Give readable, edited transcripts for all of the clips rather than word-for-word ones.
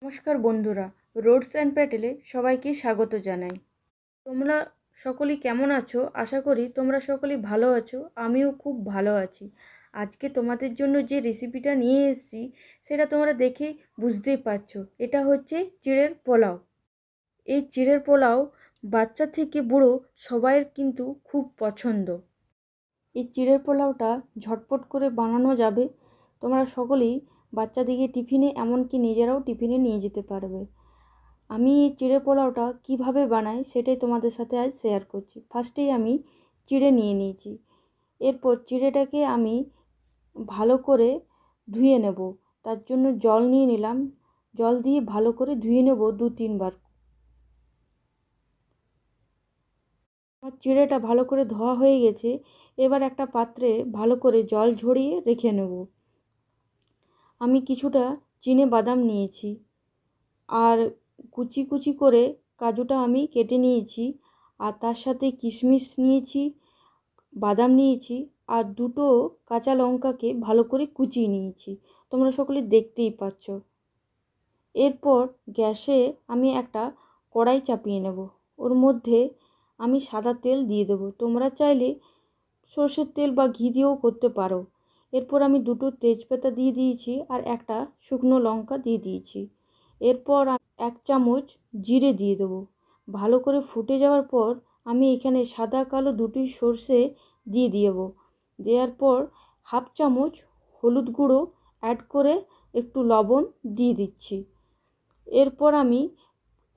নমস্কার বন্ধুরা, roads and প্যাটেলে সবাইকে স্বাগত জানাই। তোমরা সকলেই কেমন আছো? আশা করি তোমরা সকলেই ভালো আছো। আমিও খুব ভালো আছি। আজকে তোমাদের জন্য যে রেসিপিটা নিয়ে এসেছি সেটা তোমরা দেখে বুঝতেই পারছো, এটা হচ্ছে চিড়ের পোলাও। এই চিড়ের পোলাও বাচ্চা থেকে বুড়ো সবাইয়ের কিন্তু খুব পছন্দ। এই চিড়ের পোলাওটা ঝটপট করে বানানো যাবে। তোমরা সকলেই বাচ্চাদিকে টিফিনে, এমনকি নিজেরাও টিফিনে নিয়ে যেতে পারবে। আমি এই চিড়ের পোলাওটা কিভাবে বানাই সেটাই তোমাদের সাথে আজ শেয়ার করছি। ফার্স্টেই আমি চিড়ে নিয়ে নিয়েছি। এরপর চিড়েটাকে আমি ভালো করে ধুয়ে নেব। তার জন্য জল নিয়ে নিলাম। জল দিয়ে ভালো করে ধুয়ে নেব 2-3 বার। আমার চিড়েটা ভালো করে ধোয়া হয়ে গেছে। এবার একটা পাত্রে ভালো করে জল ঝরিয়ে রেখে নেব। আমি কিছুটা চিনে বাদাম নিয়েছি, আর কুচি কুচি করে কাজুটা আমি কেটে নিয়েছি, আর তার সাথে কিশমিশ নিয়েছি, বাদাম নিয়েছি, আর 2টো কাঁচা লঙ্কাকে ভালো করে কুচিয়ে নিয়েছি। তোমরা সকলে দেখতেই পাচ্ছ। এরপর গ্যাসে আমি একটা কড়াই চাপিয়ে নেব। ওর মধ্যে আমি সাদা তেল দিয়ে দেবো। তোমরা চাইলে সর্ষের তেল বা ঘি দিয়েও করতে পারো। এরপর আমি 2টো তেজপাতা দিয়ে দিয়েছি, আর একটা শুকনো লঙ্কা দিয়ে দিয়েছি। এরপর 1 চামচ জিরে দিয়ে দেবো। ভালো করে ফুটে যাওয়ার পর আমি এখানে সাদা কালো 2টি সর্ষে দিয়ে দেবো। দেওয়ার পর 1/2 চামচ হলুদ গুঁড়ো অ্যাড করে একটু লবণ দিয়ে দিচ্ছি। এরপর আমি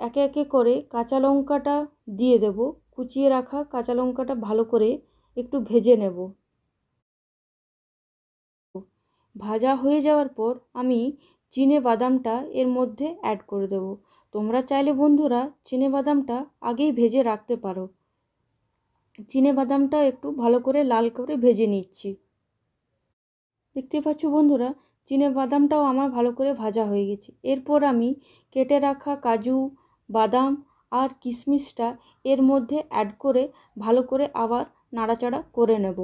একে একে করে কাঁচা লঙ্কাটা দিয়ে দেব। কুচিয়ে রাখা কাঁচা লঙ্কাটা ভালো করে একটু ভেজে নেব। ভাজা হয়ে যাওয়ার পর আমি চিনে বাদামটা এর মধ্যে অ্যাড করে দেব। তোমরা চাইলে বন্ধুরা চিনে বাদামটা আগেই ভেজে রাখতে পারো। চিনে বাদামটা একটু ভালো করে লাল করে ভেজে নিচ্ছি। দেখতে পাচ্ছ বন্ধুরা, চিনে বাদামটাও আমার ভালো করে ভাজা হয়ে গেছে। এরপর আমি কেটে রাখা কাজু, বাদাম আর কিশমিশটা এর মধ্যে অ্যাড করে ভালো করে আবার নাড়াচাড়া করে নেব।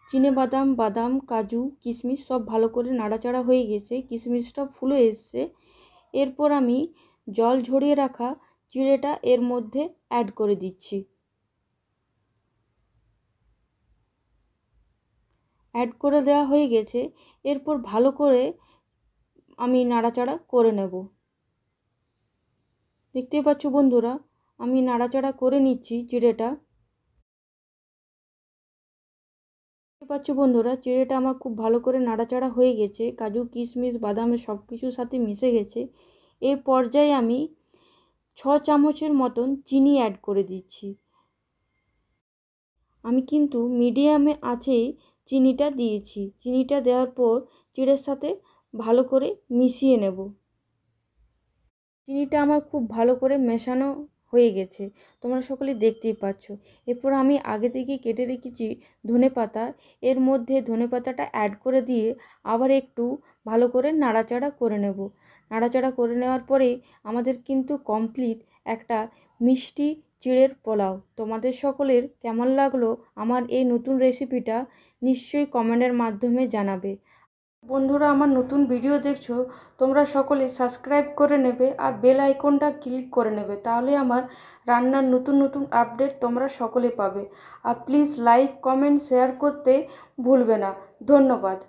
চিনে বাদাম, বাদাম, কাজু, কিশমিশ সব ভালো করে নাড়াচাড়া হয়ে গেছে, কিশমিশটা ফুলে এসছে। এরপর আমি জল ঝরিয়ে রাখা চিড়েটা এর মধ্যে অ্যাড করে দিচ্ছি। অ্যাড করে দেওয়া হয়ে গেছে। এরপর ভালো করে আমি নাড়াচাড়া করে নেব। দেখতেই পাচ্ছ বন্ধুরা, আমি নাড়াচাড়া করে নিচ্ছি চিড়েটা। দেখতে পাচ্ছ বন্ধুরা, চিড়েটা আমার খুব ভালো করে নাড়াচাড়া হয়ে গেছে, কাজু, কিশমিশ, বাদামের সব কিছুর সাথে মিশে গেছে। এই পর্যায়ে আমি 6 চামচের মতন চিনি অ্যাড করে দিচ্ছি। আমি কিন্তু মিডিয়ামে আঁচে চিনিটা দিয়েছি। চিনিটা দেওয়ার পর চিড়ের সাথে ভালো করে মিশিয়ে নেব। চিনিটা আমার খুব ভালো করে মেশানো হয়ে গেছে, তোমরা সকলেই দেখতেই পাচ্ছ। এরপর আমি আগে থেকে কেটে রেখেছি ধনেপাতা, এর মধ্যে ধনেপাতাটা অ্যাড করে দিয়ে আবার একটু ভালো করে নাড়াচাড়া করে নেব। নাড়াচাড়া করে নেওয়ার পরে আমাদের কিন্তু কমপ্লিট একটা মিষ্টি চিড়ের পোলাও। তোমাদের সকলের কেমন লাগলো আমার এই নতুন রেসিপিটা নিশ্চয়ই কমেন্টের মাধ্যমে জানাবে। বন্ধুরা, আমার নতুন ভিডিও দেখছো, তোমরা সকলে সাবস্ক্রাইব করে নেবে আর বেল আইকনটা ক্লিক করে নেবে, তাহলে আমার রান্নার নতুন নতুন আপডেট তোমরা সকলে পাবে। আর প্লিজ লাইক, কমেন্ট, শেয়ার করতে ভুলবে না। ধন্যবাদ।